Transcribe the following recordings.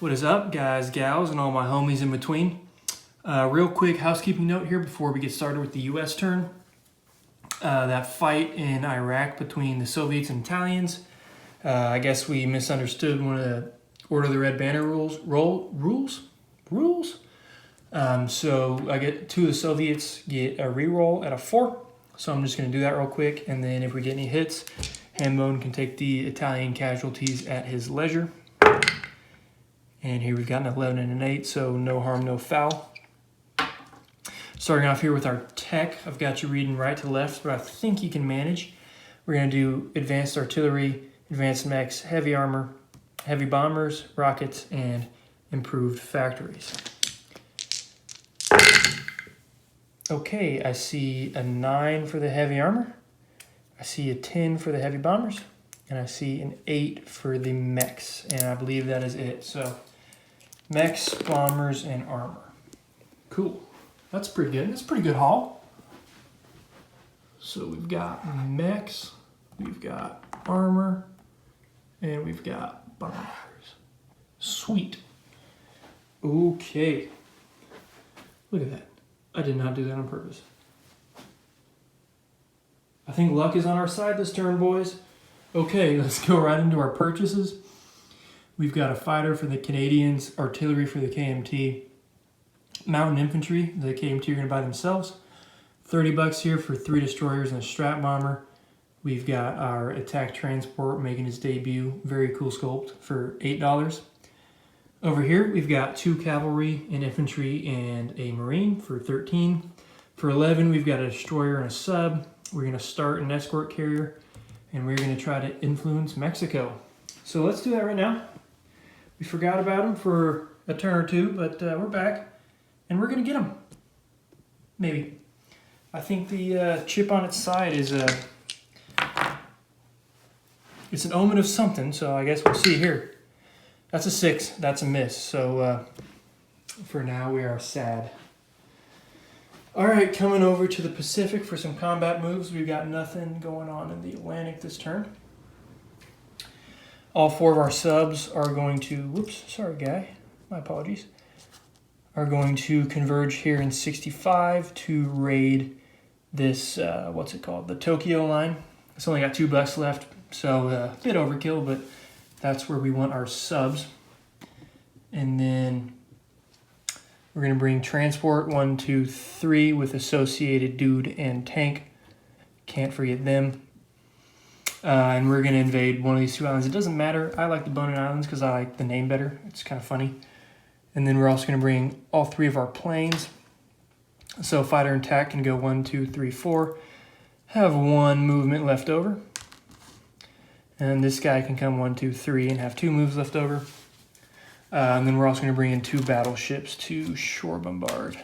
What is up, guys, gals, and all my homies in between? Real quick housekeeping note here before we get started with the U.S. turn. That fight in Iraq between the Soviets and Italians. I guess we misunderstood one of the Order of the Red Banner rules. So I get two of the Soviets get a reroll at a 4. So I'm just going to do that real quick, and then if we get any hits, Hambone can take the Italian casualties at his leisure. And here we've got an 11 and an 8, so no harm, no foul. Starting off here with our tech, I've got you reading right to left, but I think you can manage. We're going to do advanced artillery, advanced mechs, heavy armor, heavy bombers, rockets, and improved factories. Okay, I see a 9 for the heavy armor. I see a 10 for the heavy bombers. And I see an 8 for the mechs. And I believe that is it. So, mechs, bombers, and armor. Cool. That's pretty good. That's a pretty good haul. So we've got mechs, we've got armor, and we've got bombers. Sweet. Okay. Look at that. I did not do that on purpose. I think luck is on our side this turn, boys. Okay, let's go right into our purchases. We've got a fighter for the Canadians, artillery for the KMT, mountain infantry, the KMT are going to buy themselves. $30 here for 3 destroyers and a strat bomber. We've got our attack transport making its debut, very cool sculpt, for $8. Over here, we've got 2 cavalry, an infantry, and a marine for $13. For $11, we've got a destroyer and a sub. We're going to start an escort carrier, and we're going to try to influence Mexico. So let's do that right now. We forgot about them for a turn or two, but we're back, and we're going to get them. Maybe. I think the chip on its side is it's an omen of something, so I guess we'll see here. That's a 6. That's a miss. So for now, we are sad. All right, coming over to the Pacific for some combat moves. We've got nothing going on in the Atlantic this turn. All 4 of our subs are going to, whoops, sorry guy, my apologies, are going to converge here in 65 to raid this, what's it called, the Tokyo line. It's only got $2 left, so a bit overkill, but that's where we want our subs. And then we're going to bring transport 1, 2, 3 with associated dude and tank. Can't forget them. And we're going to invade one of these 2 islands. It doesn't matter. I like the Bonin Islands because I like the name better. It's kind of funny. And then we're also going to bring all 3 of our planes. So fighter and attack can go 1, 2, 3, 4. Have 1 movement left over. And this guy can come 1, 2, 3 and have 2 moves left over. And then we're also going to bring in 2 battleships to shore bombard.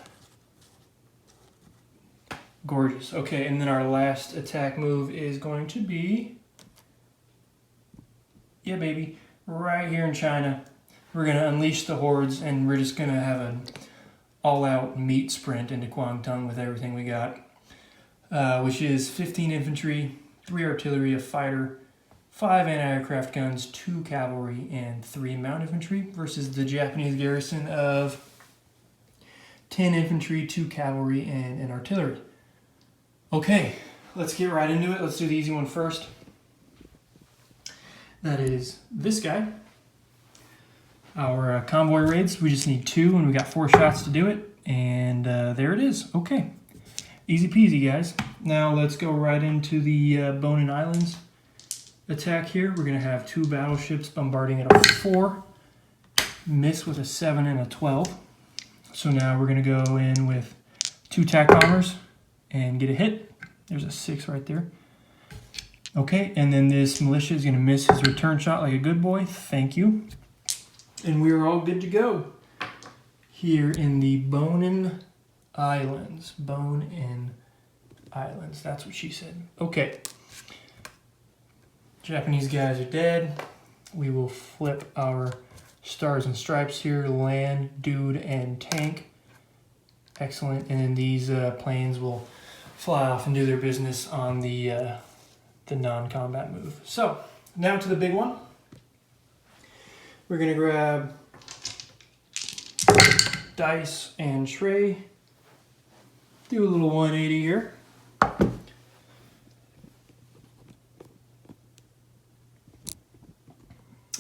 Gorgeous. Okay, and then our last attack move is going to be, yeah, baby, right here in China. We're going to unleash the hordes, and we're just going to have an all-out meat sprint into Guangdong with everything we got, which is 15 infantry, 3 artillery, a fighter, 5 anti-aircraft guns, 2 cavalry, and 3 mounted infantry versus the Japanese garrison of 10 infantry, 2 cavalry, and an artillery. Okay, let's get right into it. Let's do the easy one first. That is this guy. Our convoy raids, we just need 2, and we got 4 shots to do it. And there it is. Okay, easy peasy, guys. Now let's go right into the Bonin Islands attack here. We're going to have 2 battleships bombarding at a 4. Miss with a 7 and a 12. So now we're going to go in with 2 attack bombers and get a hit. There's a 6 right there. Okay, and then this militia is going to miss his return shot like a good boy. Thank you. And we're all good to go here in the Bonin Islands. Bonin Islands. That's what she said. Okay. Japanese guys are dead. We will flip our stars and stripes here. Land, dude, and tank. Excellent. And then these planes will fly off and do their business on the non-combat move. So, now to the big one. We're going to grab dice and tray. Do a little 180 here.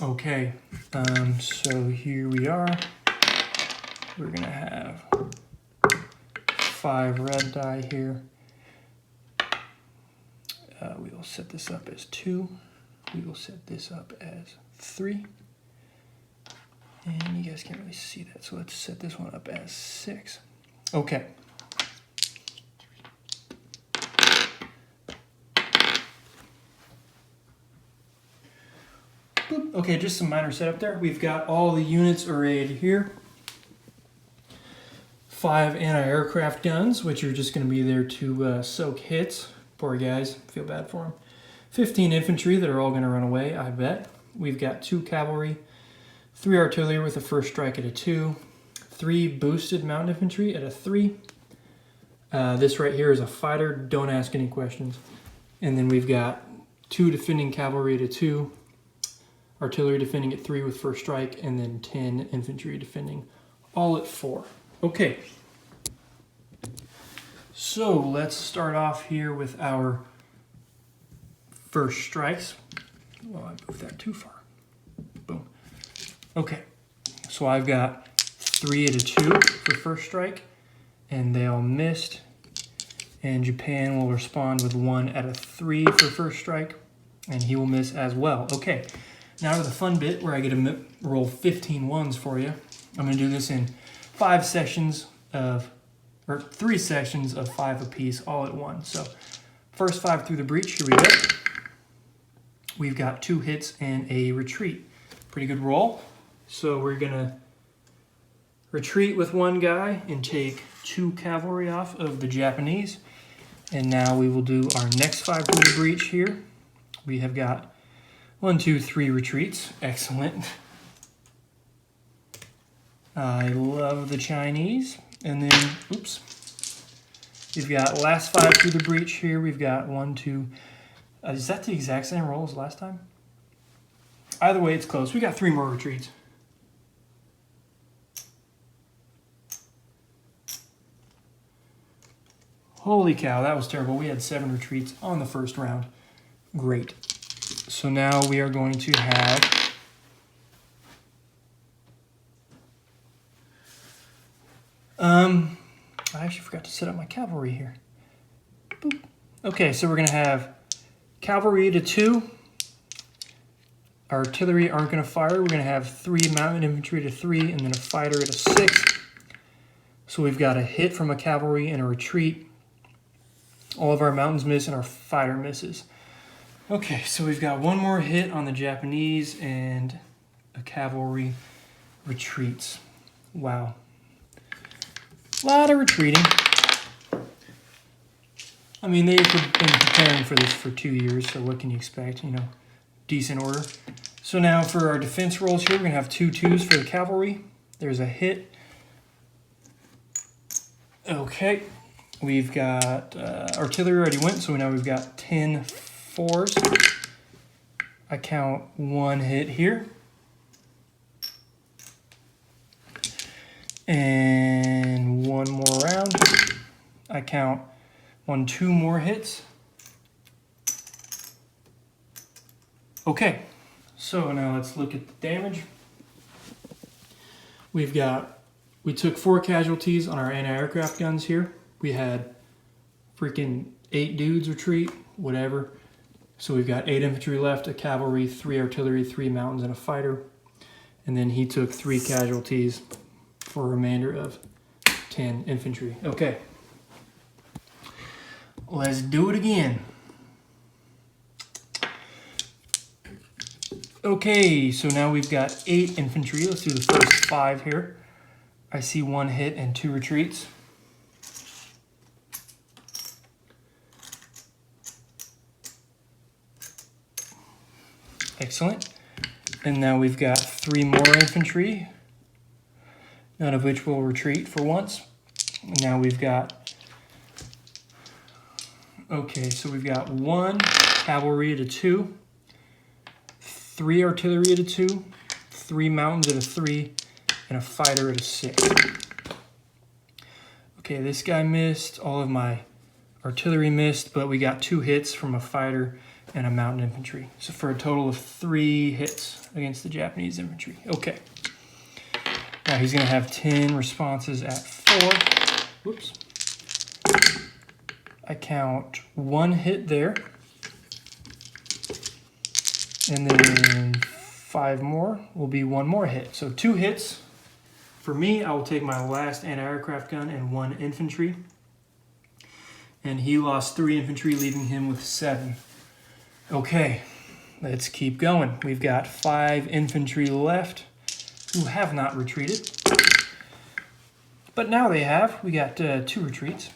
Okay, so here we are. We're gonna have 5 red die here. We will set this up as 2. We will set this up as 3. And you guys can't really see that, so let's set this one up as 6. Okay. Boop. Okay, just some minor setup there. We've got all the units arrayed here. 5 anti-aircraft guns, which are just going to be there to soak hits. Poor guys, feel bad for them. 15 infantry that are all going to run away, I bet. We've got 2 cavalry, 3 artillery with a first strike at a 2, 3 boosted mounted infantry at a 3. This right here is a fighter, don't ask any questions. And then we've got 2 defending cavalry at a 2, artillery defending at 3 with first strike, and then 10 infantry defending all at 4. Okay, so let's start off here with our first strikes. Well, I moved that too far. Boom. Okay, so I've got 3 at a 2 for first strike, and they all missed. And Japan will respond with 1 at a 3 for first strike, and he will miss as well. Okay, now to the fun bit where I get to roll 15 ones for you. I'm going to do this in 3 sections of 5 apiece, all at once. So first 5 through the breach, here we go. We've got 2 hits and a retreat. Pretty good roll. So we're gonna retreat with 1 guy and take 2 cavalry off of the Japanese. And now we will do our next 5 through the breach here. We have got 1, 2, 3 retreats. Excellent. I love the Chinese. And then, oops, we've got last 5 through the breach here. We've got 1, 2, is that the exact same roll as last time? Either way, it's close. We got 3 more retreats. Holy cow, that was terrible. We had 7 retreats on the first round. Great. So now we are going to have I actually forgot to set up my cavalry here. Boop. Okay, so we're going to have cavalry at a 2. Artillery aren't going to fire. We're going to have 3 mounted infantry at a 3 and then a fighter at a 6. So we've got a hit from a cavalry and a retreat. All of our mountains miss and our fighter misses. Okay, so we've got 1 more hit on the Japanese and a cavalry retreats. Wow. A lot of retreating. I mean, they've been preparing for this for 2 years, so what can you expect? You know, decent order. So now for our defense rolls here, we're going to have 2 2s for the cavalry. There's a hit. Okay. We've got artillery already went, so now we've got 10 4s. I count 1 hit here. And 1 more round. I count 1, 2 more hits. Okay, so now let's look at the damage. We took 4 casualties on our anti-aircraft guns here. We had freaking 8 dudes retreat, whatever. So we've got 8 infantry left, a cavalry, 3 artillery, 3 mountains, and a fighter. And then he took 3 casualties for a remainder of 10 infantry. Okay. Let's do it again. Okay, so now we've got 8 infantry. Let's do the first 5 here. I see 1 hit and 2 retreats. Excellent. And now we've got 3 more infantry, none of which will retreat for once. And now we've got, okay, so we've got 1 cavalry at a 2, 3 artillery at a 2, 3 mountains at a 3, and a fighter at a 6. Okay, this guy missed. All of my artillery missed, but we got 2 hits from a fighter and a mountain infantry. So for a total of 3 hits against the Japanese infantry. Okay. Now he's going to have 10 responses at 4. Whoops. I count 1 hit there. And then 5 more will be 1 more hit. So 2 hits. For me, I will take my last anti-aircraft gun and 1 infantry. And he lost 3 infantry, leaving him with 7. Okay, let's keep going. We've got 5 infantry left who have not retreated. But now they have. We got 2 retreats.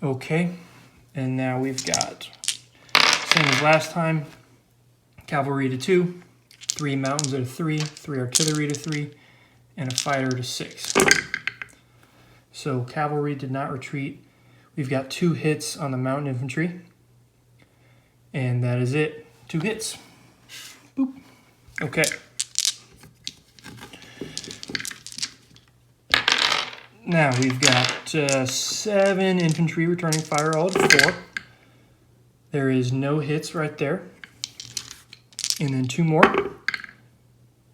Okay, and now we've got, same as last time, cavalry to 2, 3 mountains at 3, 3 artillery to 3, and a fighter to 6. So cavalry did not retreat. We've got 2 hits on the mountain infantry. And that is it. 2 hits. Boop. Okay. Now we've got 7 infantry returning fire, all at 4. There is no hits right there. And then 2 more.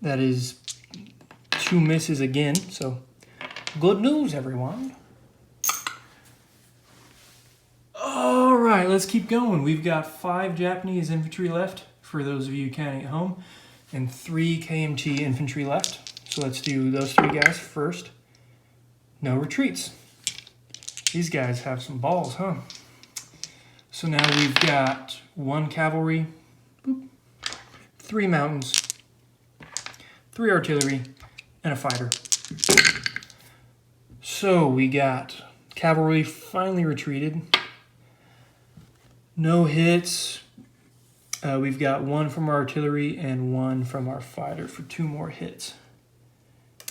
That is 2 misses again. So good news, everyone. All right, let's keep going. We've got 5 Japanese infantry left, for those of you counting at home, and 3 KMT infantry left. So let's do those 3 guys first. No retreats. These guys have some balls, huh? So now we've got 1 cavalry, 3 mountains, 3 artillery, and a fighter. So we got cavalry finally retreated. No hits. We've got 1 from our artillery and 1 from our fighter for 2 more hits.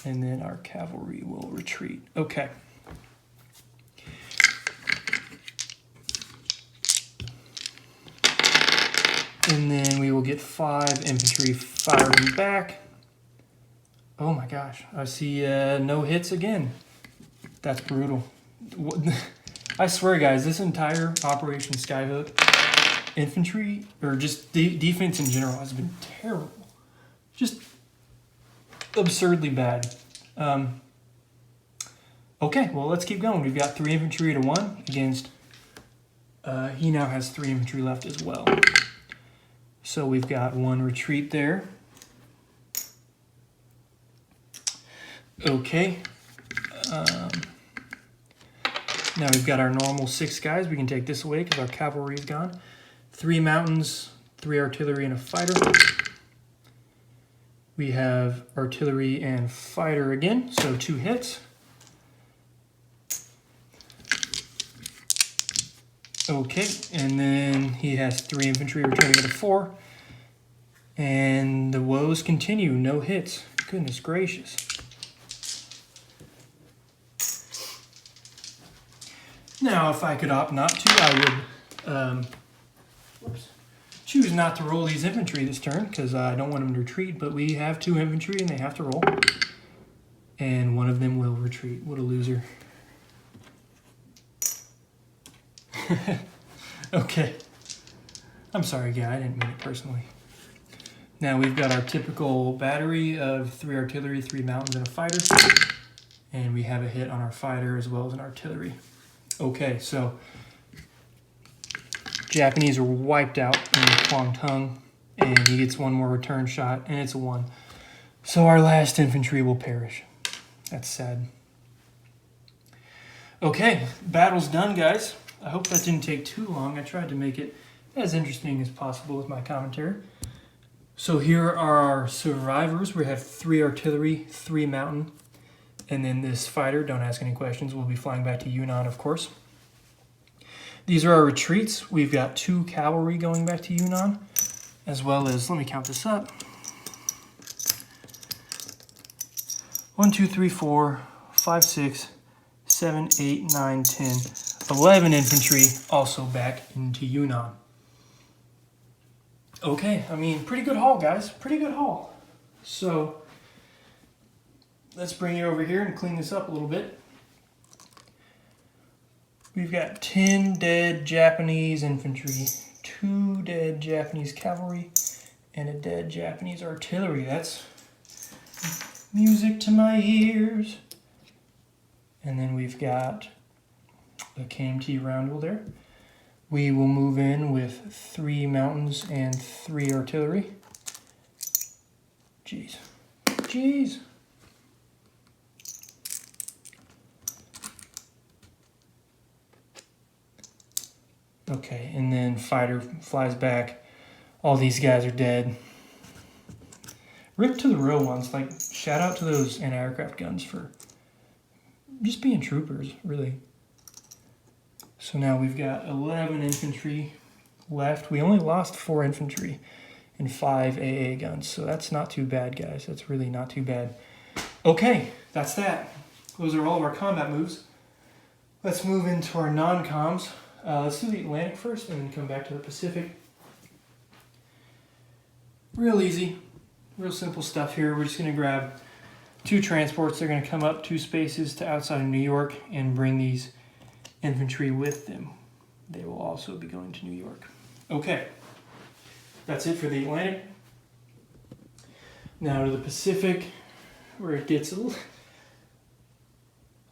And then our cavalry will retreat. Okay. And then we will get 5 infantry firing back. Oh my gosh, I see no hits again. That's brutal. I swear, guys, this entire Operation Skyhook, infantry, or just defense in general, has been terrible. Just absurdly bad. Okay, well, let's keep going. We've got 3 infantry to 1 against, he now has 3 infantry left as well. So we've got 1 retreat there. Okay. Now we've got our normal 6 guys. We can take this away because our cavalry is gone. 3 mountains, 3 artillery, and a fighter. We have artillery and fighter again, so 2 hits. Okay, and then he has 3 infantry returning at a 4. And the woes continue, no hits. Goodness gracious. Now, if I could opt not to, I would choose not to roll these infantry this turn because I don't want them to retreat, but we have 2 infantry and they have to roll. And 1 of them will retreat. What a loser. Okay. I'm sorry, guy. I didn't mean it personally. Now we've got our typical battery of 3 artillery, 3 mountains, and a fighter. And we have a hit on our fighter as well as an artillery. Okay, so Japanese are wiped out in Kwangtung, and he gets 1 more return shot, and it's a 1. So our last infantry will perish. That's sad. Okay, battle's done, guys. I hope that didn't take too long. I tried to make it as interesting as possible with my commentary. So here are our survivors. We have 3 artillery, 3 mountain, and then this fighter, don't ask any questions, will be flying back to Yunnan, of course. These are our retreats. We've got 2 cavalry going back to Yunnan, as well as, let me count this up. 1, 2, 3, 4, 5, 6, 7, 8, 9, 10, 11 infantry also back into Yunnan. Okay, I mean, pretty good haul, guys. Pretty good haul. So let's bring it over here and clean this up a little bit. We've got 10 dead Japanese infantry, 2 dead Japanese cavalry, and a dead Japanese artillery. That's music to my ears. And then we've got a KMT roundel there. We will move in with 3 mountains and 3 artillery. Jeez. Jeez. Okay, and then fighter flies back. All these guys are dead. Rip to the real ones. Like, shout out to those anti-aircraft guns for just being troopers, really. So now we've got 11 infantry left. We only lost 4 infantry and 5 AA guns, so that's not too bad, guys. That's really not too bad. Okay, that's that. Those are all of our combat moves. Let's move into our non-coms. Let's do the Atlantic first and then come back to the Pacific. Real easy, real simple stuff here. We're just going to grab 2 transports. They're going to come up 2 spaces to outside of New York and bring these infantry with them. They will also be going to New York. Okay, that's it for the Atlantic. Now to the Pacific, where it gets a little...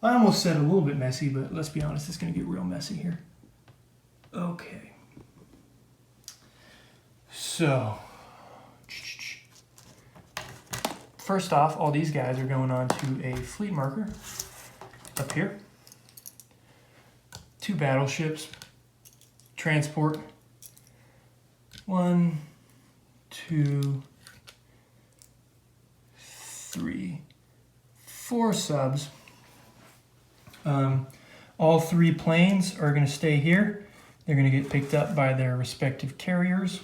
I almost said a little bit messy, but let's be honest, it's going to get real messy here. Okay. So, first off, all these guys are going on to a fleet marker up here. 2 battleships, transport, 1, 2, 3, 4 subs. All 3 planes are going to stay here. They're going to get picked up by their respective carriers.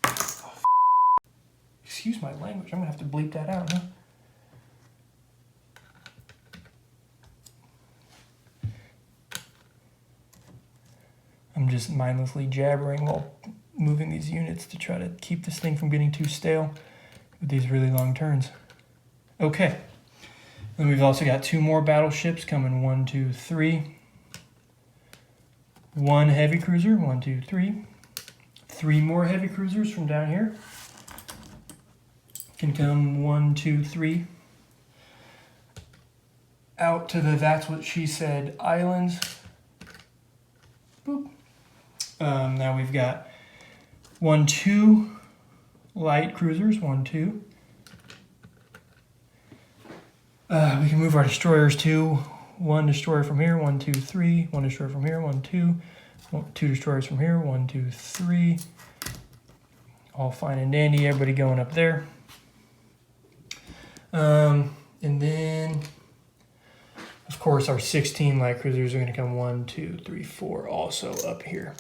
Oh, excuse my language. I'm going to have to bleep that out, huh? I'm just mindlessly jabbering while moving these units to try to keep this thing from getting too stale with these really long turns. Okay. And we've also got 2 more battleships coming, 1, 2, 3. 1 heavy cruiser, 1, 2, 3. 3 more heavy cruisers from down here. Can come 1, 2, 3. Out to the That's What She Said Islands. Boop. Now we've got 1, 2 light cruisers, 1, 2. We can move our destroyers too. 1 destroyer from here, 1, 2, 3. 1 destroyer from here, 1, 2. 2 destroyers from here, 1, 2, 3. All fine and dandy, everybody going up there. And then, of course, our 16 light cruisers are going to come 1, 2, 3, 4 also up here.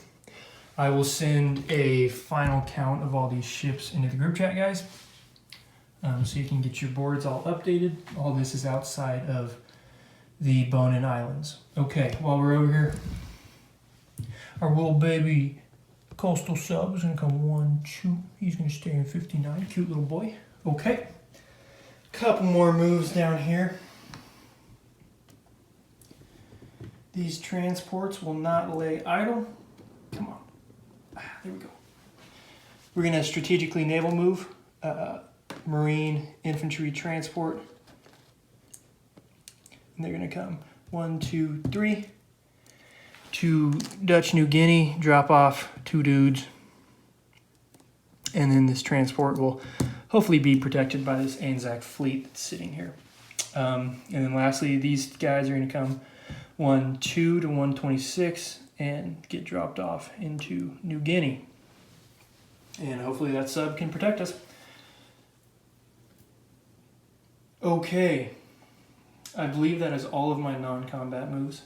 I will send a final count of all these ships into the group chat, guys. So you can get your boards all updated. All this is outside of the Bonin Islands. Okay, while we're over here, our little baby coastal sub is going to come 1, 2. He's going to stay in 59. Cute little boy. Okay. Couple more moves down here. These transports will not lay idle. Come on. There we go. We're going to strategically naval move. Marine infantry transport. And they're going to come 1, 2, 3 to Dutch New Guinea, drop off 2 dudes. And then this transport will hopefully be protected by this Anzac fleet that's sitting here. And then lastly, these guys are going to come 1, 2 to 126 and get dropped off into New Guinea. And hopefully that sub can protect us. Okay, I believe that is all of my non-combat moves.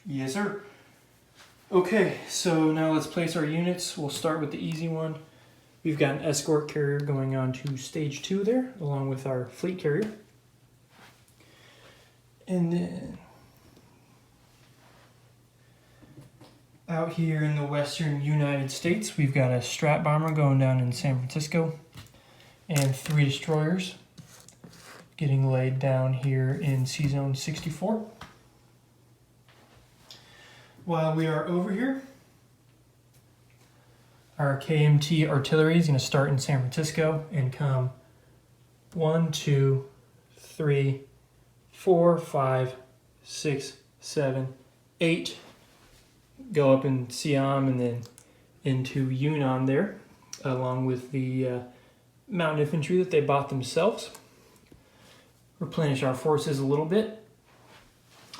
Yes, sir. Okay, so now let's place our units. We'll start with the easy one. We've got an escort carrier going on to stage 2 there, along with our fleet carrier. And then Out here in the western United States, we've got a Strat bomber going down in San Francisco and 3 destroyers getting laid down here in C-Zone 64. While we are over here, our KMT artillery is going to start in San Francisco and come 1, 2, 3, 4, 5, 6, 7, 8. Go up in Siam and then into Yunnan there, along with the mountain infantry that they bought themselves. Replenish our forces a little bit.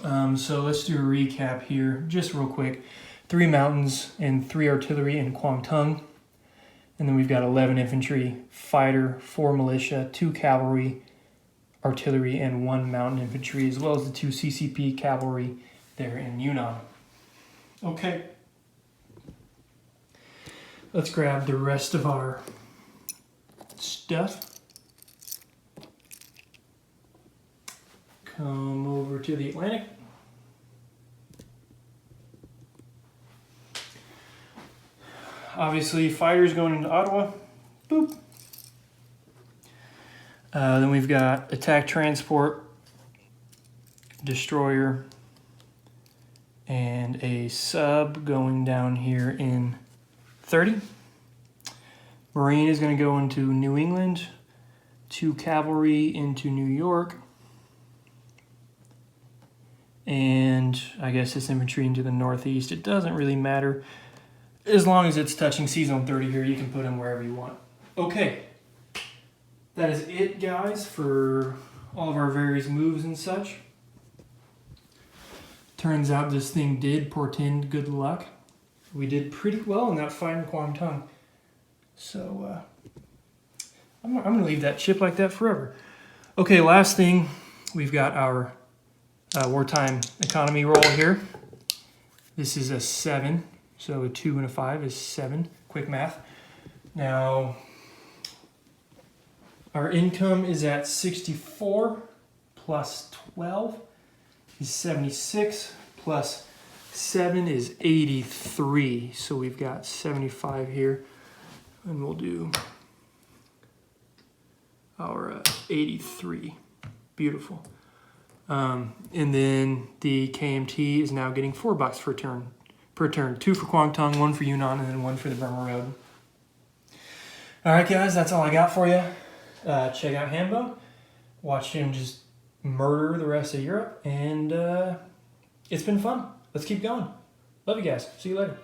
So let's do a recap here, just real quick. 3 mountains and 3 artillery in Kwangtung. And then we've got 11 infantry, fighter, 4 militia, 2 cavalry, artillery, and 1 mountain infantry, as well as the 2 CCP cavalry there in Yunnan. Okay. Let's grab the rest of our stuff. Come over to the Atlantic. Obviously, fighters going into Ottawa. Boop. Then we've got attack transport, destroyer, and a sub going down here in 30. Marine is going to go into New England, 2 cavalry into New York, and I guess this infantry into the northeast. It doesn't really matter. As long as it's touching C-Zone 30 here, you can put them wherever you want. Okay, that is it, guys, for all of our various moves and such. Turns out this thing did portend good luck. We did pretty well in that fight in Kwangtung. So I'm going to leave that chip like that forever. Okay, last thing, we've got our wartime economy roll here. This is a 7, so a 2 and a 5 is 7. Quick math. Now, our income is at 64 plus 12 is 76, plus 7 is 83. So we've got 75 here, and we'll do our 83. Beautiful. And then the KMT is now getting $4 per turn. 2 for Kwangtung, 1 for Yunnan, and then 1 for the Burma Road. All right, guys, that's all I got for you. Check out Hambo. Watch him just murder the rest of Europe, and it's been fun. Let's keep going. Love you guys. See you later.